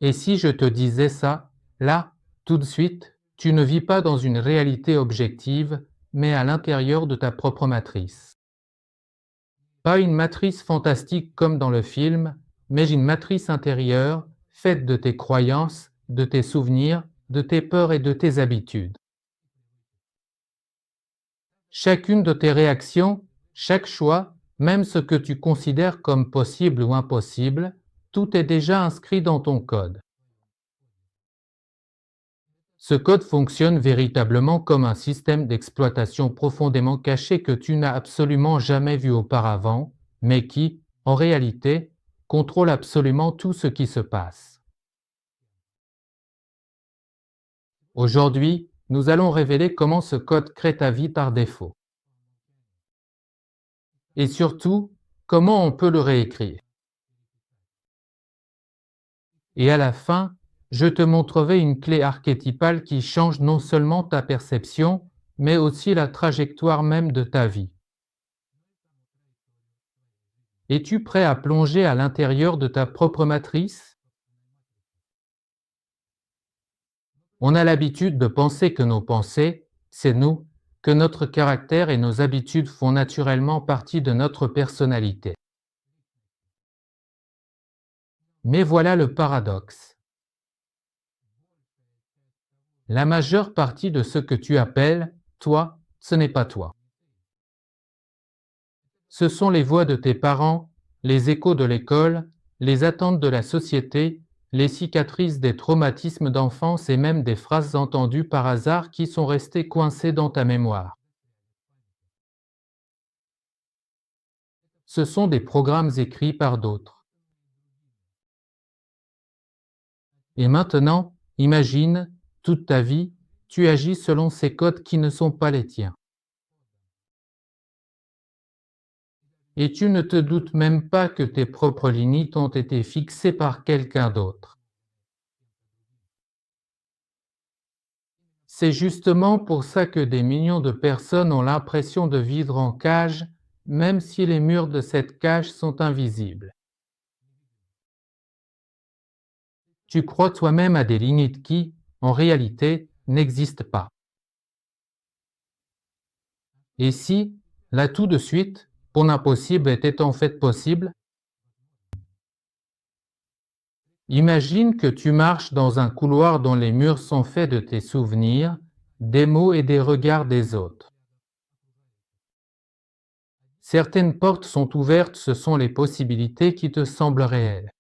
Et si je te disais ça, là, tout de suite, tu ne vis pas dans une réalité objective, mais à l'intérieur de ta propre matrice. Pas une matrice fantastique comme dans le film, mais une matrice intérieure, faite de tes croyances, de tes souvenirs, de tes peurs et de tes habitudes. Chacune de tes réactions, chaque choix, même ce que tu considères comme possible ou impossible, tout est déjà inscrit dans ton code. Ce code fonctionne véritablement comme un système d'exploitation profondément caché que tu n'as absolument jamais vu auparavant, mais qui, en réalité, contrôle absolument tout ce qui se passe. Aujourd'hui, nous allons révéler comment ce code crée ta vie par défaut. Et surtout, comment on peut le réécrire. Et à la fin, je te montrerai une clé archétypale qui change non seulement ta perception, mais aussi la trajectoire même de ta vie. Es-tu prêt à plonger à l'intérieur de ta propre matrice? On a l'habitude de penser que nos pensées, c'est nous, que notre caractère et nos habitudes font naturellement partie de notre personnalité. Mais voilà le paradoxe. La majeure partie de ce que tu appelles toi, ce n'est pas toi. Ce sont les voix de tes parents, les échos de l'école, les attentes de la société, les cicatrices des traumatismes d'enfance et même des phrases entendues par hasard qui sont restées coincées dans ta mémoire. Ce sont des programmes écrits par d'autres. Et maintenant, imagine, toute ta vie, tu agis selon ces codes qui ne sont pas les tiens. Et tu ne te doutes même pas que tes propres limites ont été fixées par quelqu'un d'autre. C'est justement pour ça que des millions de personnes ont l'impression de vivre en cage, même si les murs de cette cage sont invisibles. Tu crois toi-même à des limites qui, en réalité, n'existent pas. Et si, là tout de suite, ton impossible était en fait possible? Imagine que tu marches dans un couloir dont les murs sont faits de tes souvenirs, des mots et des regards des autres. Certaines portes sont ouvertes, ce sont les possibilités qui te semblent réelles.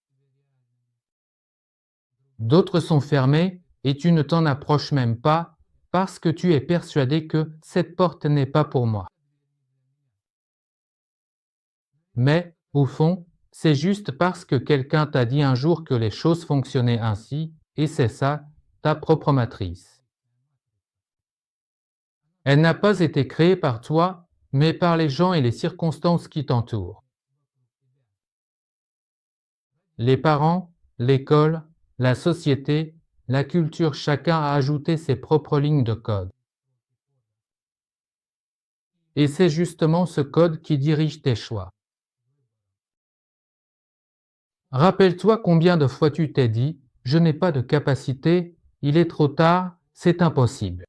D'autres sont fermées et tu ne t'en approches même pas parce que tu es persuadé que cette porte n'est pas pour moi. Mais, au fond, c'est juste parce que quelqu'un t'a dit un jour que les choses fonctionnaient ainsi, et c'est ça, ta propre matrice. Elle n'a pas été créée par toi, mais par les gens et les circonstances qui t'entourent. Les parents, l'école, la société, la culture, chacun a ajouté ses propres lignes de code. Et c'est justement ce code qui dirige tes choix. Rappelle-toi combien de fois tu t'es dit « Je n'ai pas de capacité, il est trop tard, c'est impossible ».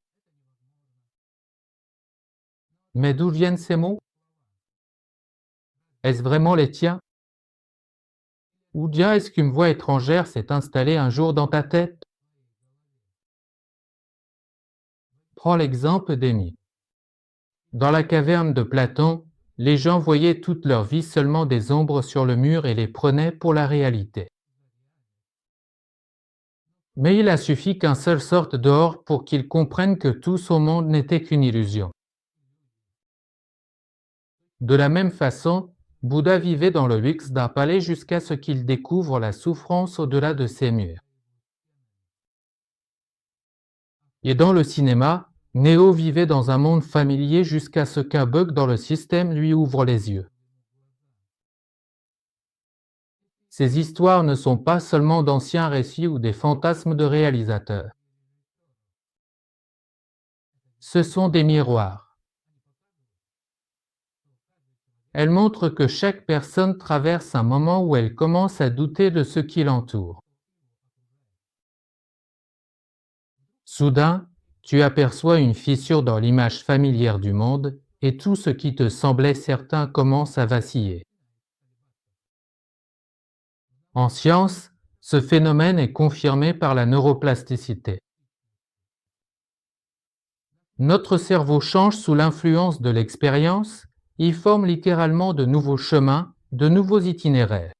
Mais d'où viennent ces mots? Est-ce vraiment les tiens? Ou bien est-ce qu'une voix étrangère s'est installée un jour dans ta tête? Prends l'exemple des mythes. Dans la caverne de Platon, les gens voyaient toute leur vie seulement des ombres sur le mur et les prenaient pour la réalité. Mais il a suffi qu'un seul sorte dehors pour qu'ils comprennent que tout son monde n'était qu'une illusion. De la même façon, Bouddha vivait dans le luxe d'un palais jusqu'à ce qu'il découvre la souffrance au-delà de ses murs. Et dans le cinéma, Neo vivait dans un monde familier jusqu'à ce qu'un bug dans le système lui ouvre les yeux. Ces histoires ne sont pas seulement d'anciens récits ou des fantasmes de réalisateurs. Ce sont des miroirs. Elles montrent que chaque personne traverse un moment où elle commence à douter de ce qui l'entoure. Soudain, tu aperçois une fissure dans l'image familière du monde et tout ce qui te semblait certain commence à vaciller. En science, ce phénomène est confirmé par la neuroplasticité. Notre cerveau change sous l'influence de l'expérience, il forme littéralement de nouveaux chemins, de nouveaux itinéraires.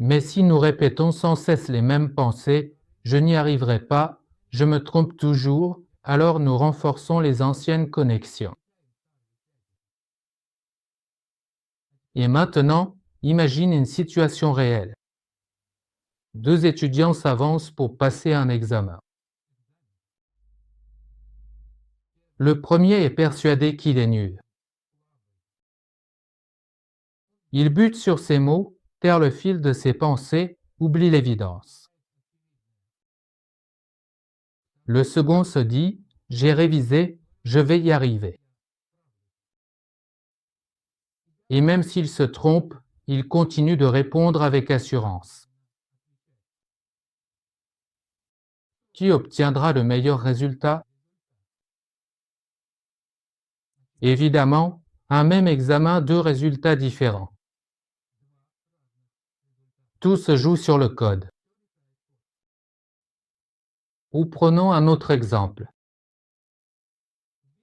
Mais si nous répétons sans cesse les mêmes pensées, je n'y arriverai pas, je me trompe toujours, alors nous renforçons les anciennes connexions. Et maintenant, imagine une situation réelle. Deux étudiants s'avancent pour passer un examen. Le premier est persuadé qu'il est nul. Il bute sur ses mots, perd le fil de ses pensées, oublie l'évidence. Le second se dit « J'ai révisé, je vais y arriver ». Et même s'il se trompe, il continue de répondre avec assurance. Qui obtiendra le meilleur résultat? Évidemment, un même examen, deux résultats différents. Tout se joue sur le code. Ou prenons un autre exemple.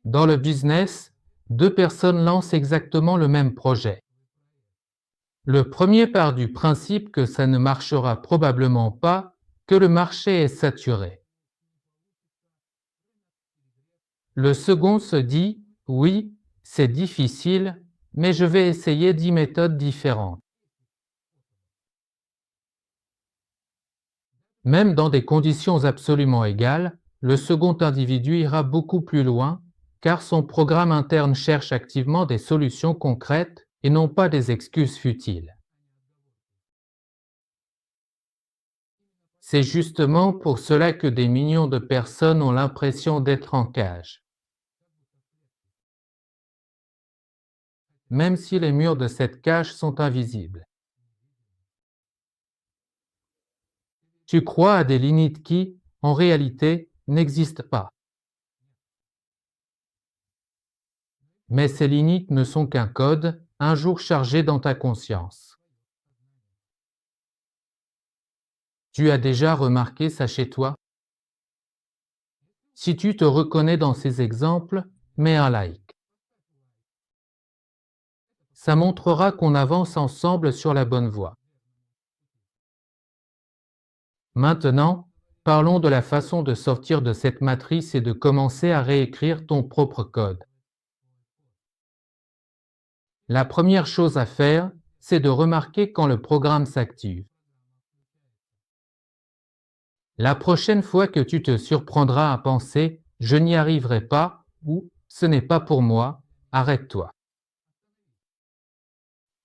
Dans le business, deux personnes lancent exactement le même projet. Le premier part du principe que ça ne marchera probablement pas, que le marché est saturé. Le second se dit « Oui, c'est difficile, mais je vais essayer 10 méthodes différentes ». Même dans des conditions absolument égales, le second individu ira beaucoup plus loin, car son programme interne cherche activement des solutions concrètes et non pas des excuses futiles. C'est justement pour cela que des millions de personnes ont l'impression d'être en cage. Même si les murs de cette cage sont invisibles. Tu crois à des limites qui, en réalité, n'existent pas. Mais ces limites ne sont qu'un code, un jour chargé dans ta conscience. Tu as déjà remarqué ça chez toi? Si tu te reconnais dans ces exemples, mets un like. Ça montrera qu'on avance ensemble sur la bonne voie. Maintenant, parlons de la façon de sortir de cette matrice et de commencer à réécrire ton propre code. La première chose à faire, c'est de remarquer quand le programme s'active. La prochaine fois que tu te surprendras à penser « je n'y arriverai pas » ou « ce n'est pas pour moi », arrête-toi.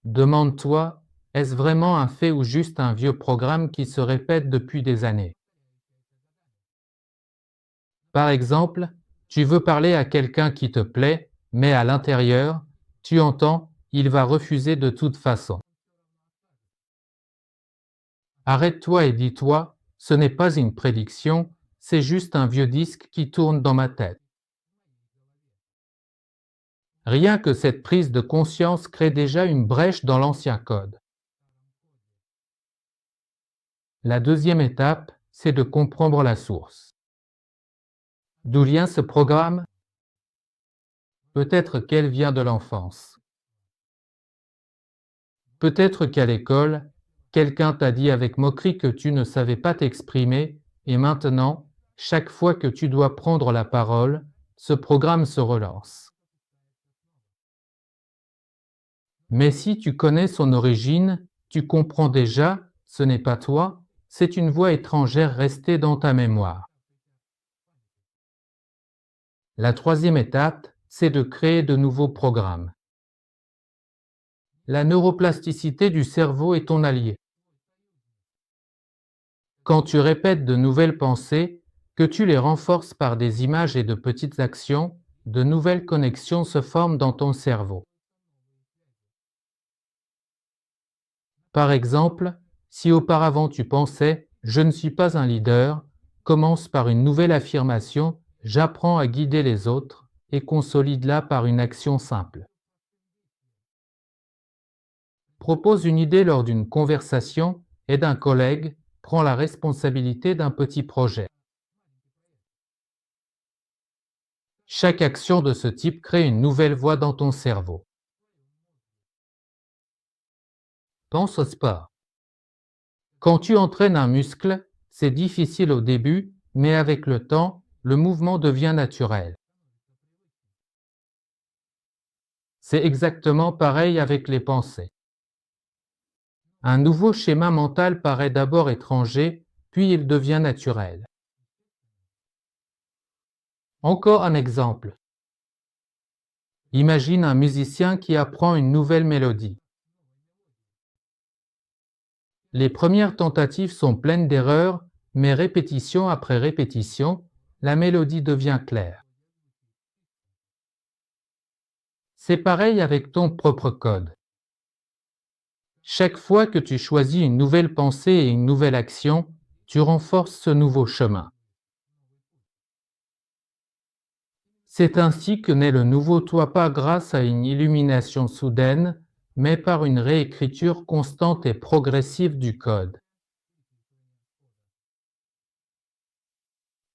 Demande-toi, est-ce vraiment un fait ou juste un vieux programme qui se répète depuis des années? Par exemple, tu veux parler à quelqu'un qui te plaît, mais à l'intérieur, tu entends « il va refuser de toute façon ». Arrête-toi et dis-toi, ce n'est pas une prédiction, c'est juste un vieux disque qui tourne dans ma tête. Rien que cette prise de conscience crée déjà une brèche dans l'ancien code. La deuxième étape, c'est de comprendre la source. D'où vient ce programme? Peut-être qu'elle vient de l'enfance. Peut-être qu'à l'école, quelqu'un t'a dit avec moquerie que tu ne savais pas t'exprimer et maintenant, chaque fois que tu dois prendre la parole, ce programme se relance. Mais si tu connais son origine, tu comprends déjà, ce n'est pas toi, c'est une voix étrangère restée dans ta mémoire. La troisième étape, c'est de créer de nouveaux programmes. La neuroplasticité du cerveau est ton allié. Quand tu répètes de nouvelles pensées, que tu les renforces par des images et de petites actions, de nouvelles connexions se forment dans ton cerveau. Par exemple, si auparavant tu pensais « Je ne suis pas un leader commence par une nouvelle affirmation, j'apprends à guider les autres et consolide-la par une action simple. Propose une idée lors d'une conversation et d'un collègue prend la responsabilité d'un petit projet. Chaque action de ce type crée une nouvelle voix dans ton cerveau. Pense au sport. Quand tu entraînes un muscle, c'est difficile au début, mais avec le temps, le mouvement devient naturel. C'est exactement pareil avec les pensées. Un nouveau schéma mental paraît d'abord étranger, puis il devient naturel. Encore un exemple. Imagine un musicien qui apprend une nouvelle mélodie. Les premières tentatives sont pleines d'erreurs, mais répétition après répétition, la mélodie devient claire. C'est pareil avec ton propre code. Chaque fois que tu choisis une nouvelle pensée et une nouvelle action, tu renforces ce nouveau chemin. C'est ainsi que naît le nouveau toi pas grâce à une illumination soudaine, mais par une réécriture constante et progressive du code.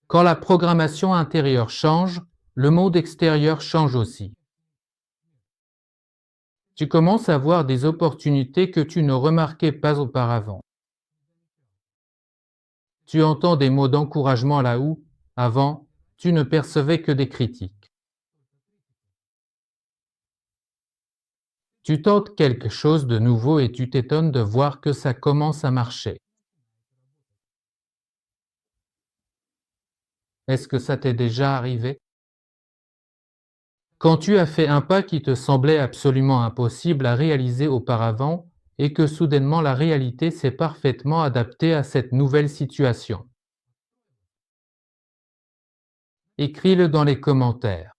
Quand la programmation intérieure change, le monde extérieur change aussi. Tu commences à voir des opportunités que tu ne remarquais pas auparavant. Tu entends des mots d'encouragement là où, avant, tu ne percevais que des critiques. Tu tentes quelque chose de nouveau et tu t'étonnes de voir que ça commence à marcher. Est-ce que ça t'est déjà arrivé? Quand tu as fait un pas qui te semblait absolument impossible à réaliser auparavant et que soudainement la réalité s'est parfaitement adaptée à cette nouvelle situation. Écris-le dans les commentaires.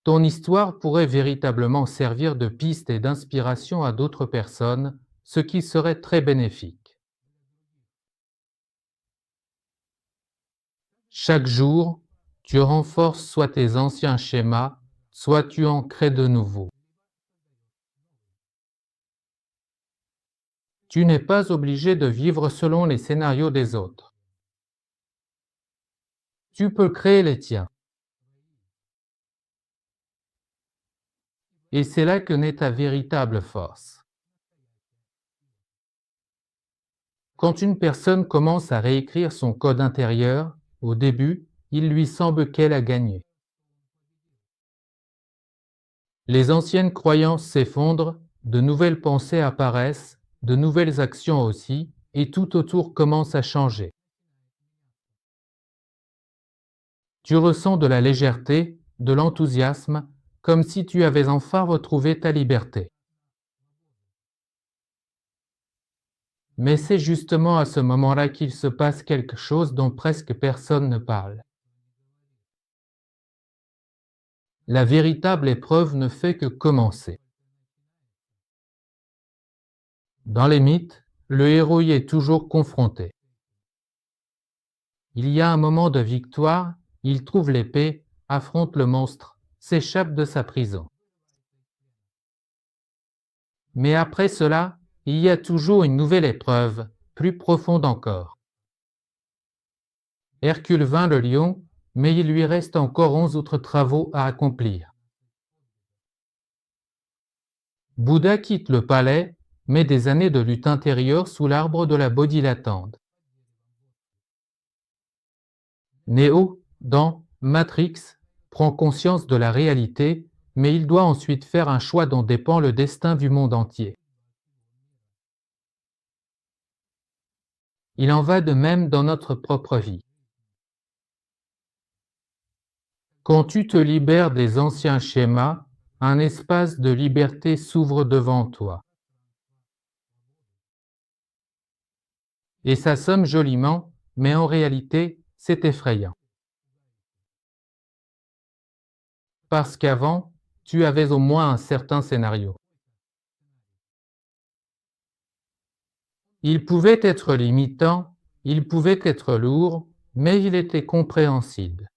Ton histoire pourrait véritablement servir de piste et d'inspiration à d'autres personnes, ce qui serait très bénéfique. Chaque jour, tu renforces soit tes anciens schémas, soit tu en crées de nouveaux. Tu n'es pas obligé de vivre selon les scénarios des autres. Tu peux créer les tiens. Et c'est là que naît ta véritable force. Quand une personne commence à réécrire son code intérieur, au début, il lui semble qu'elle a gagné. Les anciennes croyances s'effondrent, de nouvelles pensées apparaissent, de nouvelles actions aussi, et tout autour commence à changer. Tu ressens de la légèreté, de l'enthousiasme, comme si tu avais enfin retrouvé ta liberté. Mais c'est justement à ce moment-là qu'il se passe quelque chose dont presque personne ne parle. La véritable épreuve ne fait que commencer. Dans les mythes, le héros y est toujours confronté. Il y a un moment de victoire, il trouve l'épée, affronte le monstre, s'échappe de sa prison. Mais après cela, il y a toujours une nouvelle épreuve, plus profonde encore. Hercule vainc le lion, mais il lui reste encore 11 autres travaux à accomplir. Bouddha quitte le palais, mais des années de lutte intérieure sous l'arbre de la Bodhi l'attendent. Neo, dans Matrix, prend conscience de la réalité, mais il doit ensuite faire un choix dont dépend le destin du monde entier. Il en va de même dans notre propre vie. Quand tu te libères des anciens schémas, un espace de liberté s'ouvre devant toi. Et ça sonne joliment, mais en réalité, c'est effrayant. Parce qu'avant, tu avais au moins un certain scénario. Il pouvait être limitant, il pouvait être lourd, mais il était compréhensible.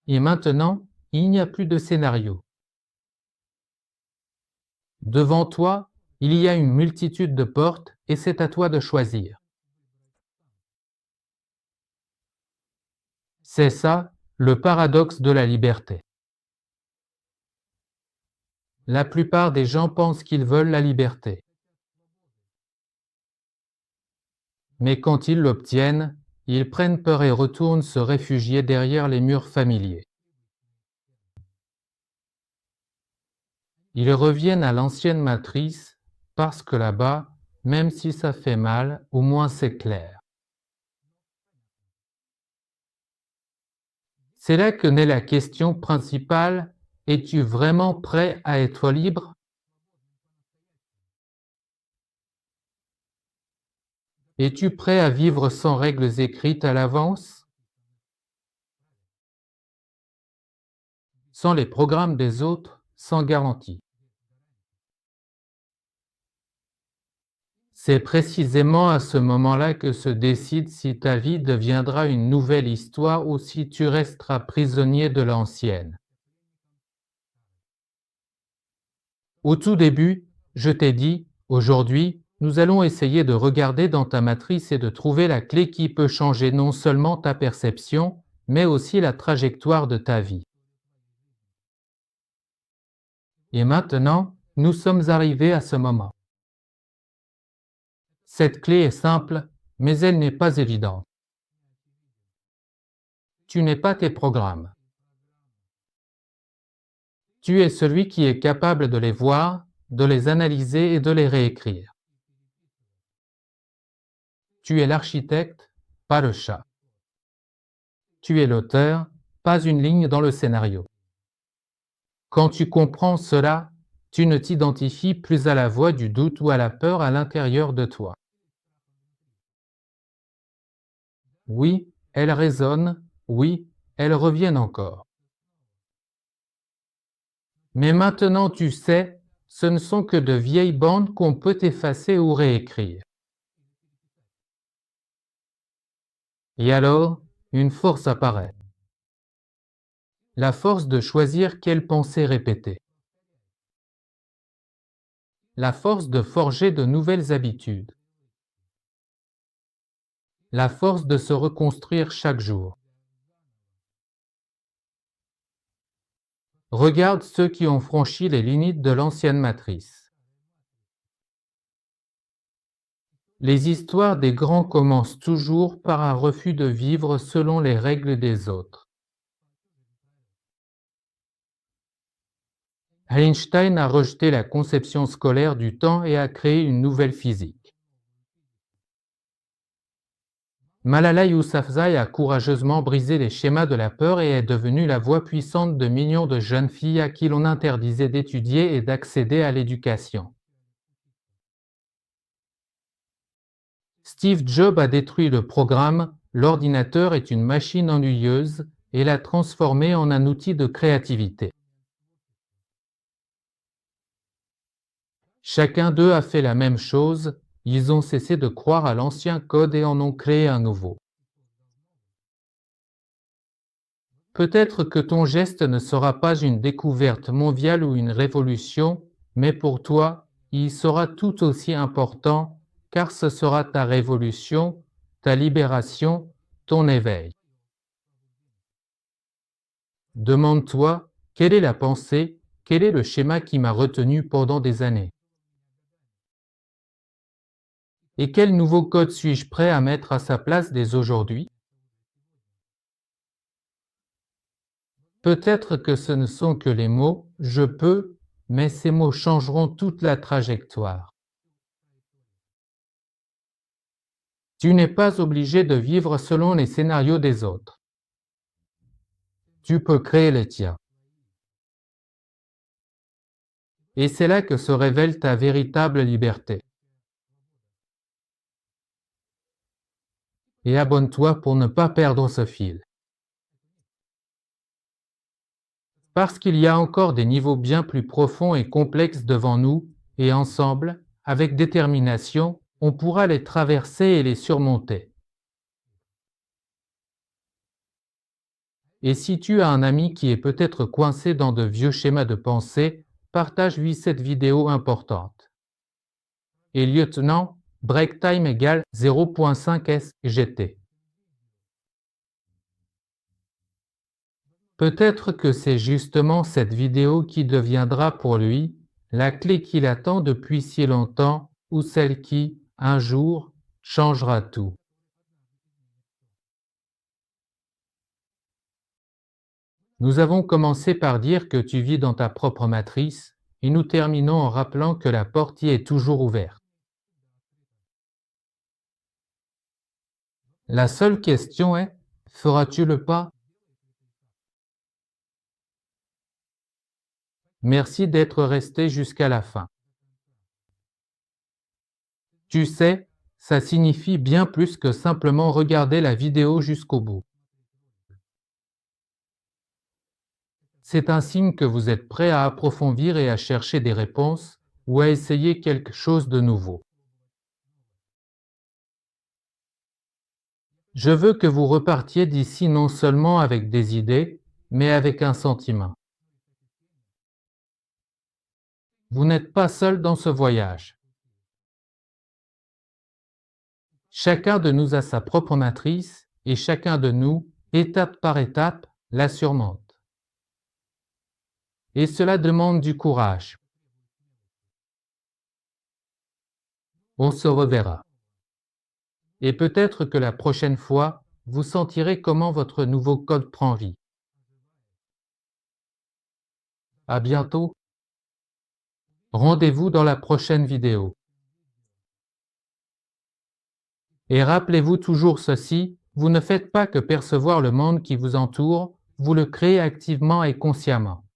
Et maintenant, il n'y a plus de scénario. Devant toi, il y a une multitude de portes et c'est à toi de choisir. C'est ça, le paradoxe de la liberté. La plupart des gens pensent qu'ils veulent la liberté. Mais quand ils l'obtiennent, ils prennent peur et retournent se réfugier derrière les murs familiers. Ils reviennent à l'ancienne matrice parce que là-bas, même si ça fait mal, au moins c'est clair. C'est là que naît la question principale: es-tu vraiment prêt à être libre? Es-tu prêt à vivre sans règles écrites à l'avance? Sans les programmes des autres, sans garantie. C'est précisément à ce moment-là que se décide si ta vie deviendra une nouvelle histoire ou si tu resteras prisonnier de l'ancienne. Au tout début, je t'ai dit, aujourd'hui, nous allons essayer de regarder dans ta matrice et de trouver la clé qui peut changer non seulement ta perception, mais aussi la trajectoire de ta vie. Et maintenant, nous sommes arrivés à ce moment. Cette clé est simple, mais elle n'est pas évidente. Tu n'es pas tes programmes. Tu es celui qui est capable de les voir, de les analyser et de les réécrire. Tu es l'architecte, pas le chat. Tu es l'auteur, pas une ligne dans le scénario. Quand tu comprends cela, tu ne t'identifies plus à la voix du doute ou à la peur à l'intérieur de toi. Oui, elles résonnent, oui, elles reviennent encore. Mais maintenant tu sais, ce ne sont que de vieilles bandes qu'on peut effacer ou réécrire. Et alors, une force apparaît. La force de choisir quelle pensée répéter. La force de forger de nouvelles habitudes. La force de se reconstruire chaque jour. Regarde ceux qui ont franchi les limites de l'ancienne matrice. Les histoires des grands commencent toujours par un refus de vivre selon les règles des autres. Einstein a rejeté la conception scolaire du temps et a créé une nouvelle physique. Malala Yousafzai a courageusement brisé les schémas de la peur et est devenue la voix puissante de millions de jeunes filles à qui l'on interdisait d'étudier et d'accéder à l'éducation. Steve Jobs a détruit le programme « L'ordinateur est une machine ennuyeuse » et l'a transformé en un outil de créativité. Chacun d'eux a fait la même chose, ils ont cessé de croire à l'ancien code et en ont créé un nouveau. Peut-être que ton geste ne sera pas une découverte mondiale ou une révolution, mais pour toi, il sera tout aussi important, car ce sera ta révolution, ta libération, ton éveil. Demande-toi, quelle est la pensée, quel est le schéma qui m'a retenu pendant des années? Et quel nouveau code suis-je prêt à mettre à sa place dès aujourd'hui? Peut-être que ce ne sont que les mots « je peux », mais ces mots changeront toute la trajectoire. Tu n'es pas obligé de vivre selon les scénarios des autres. Tu peux créer les tiens. Et c'est là que se révèle ta véritable liberté. Et abonne-toi pour ne pas perdre ce fil. Parce qu'il y a encore des niveaux bien plus profonds et complexes devant nous, Et ensemble, avec détermination, on pourra les traverser et les surmonter. Et si tu as un ami qui est peut-être coincé dans de vieux schémas de pensée, partage-lui cette vidéo importante. Et lieutenant, break time égale 0.5 SGT. Peut-être que c'est justement cette vidéo qui deviendra pour lui la clé qu'il attend depuis si longtemps ou celle qui, un jour, changera tout. Nous avons commencé par dire que tu vis dans ta propre matrice et nous terminons en rappelant que la porte y est toujours ouverte. La seule question est, feras-tu le pas? Merci d'être resté jusqu'à la fin. Tu sais, ça signifie bien plus que simplement regarder la vidéo jusqu'au bout. C'est un signe que vous êtes prêt à approfondir et à chercher des réponses ou à essayer quelque chose de nouveau. Je veux que vous repartiez d'ici non seulement avec des idées, mais avec un sentiment. Vous n'êtes pas seul dans ce voyage. Chacun de nous a sa propre matrice et chacun de nous, étape par étape, la surmonte. Et cela demande du courage. On se reverra. Et peut-être que la prochaine fois, vous sentirez comment votre nouveau code prend vie. À bientôt. Rendez-vous dans la prochaine vidéo. Et rappelez-vous toujours ceci, vous ne faites pas que percevoir le monde qui vous entoure, vous le créez activement et consciemment.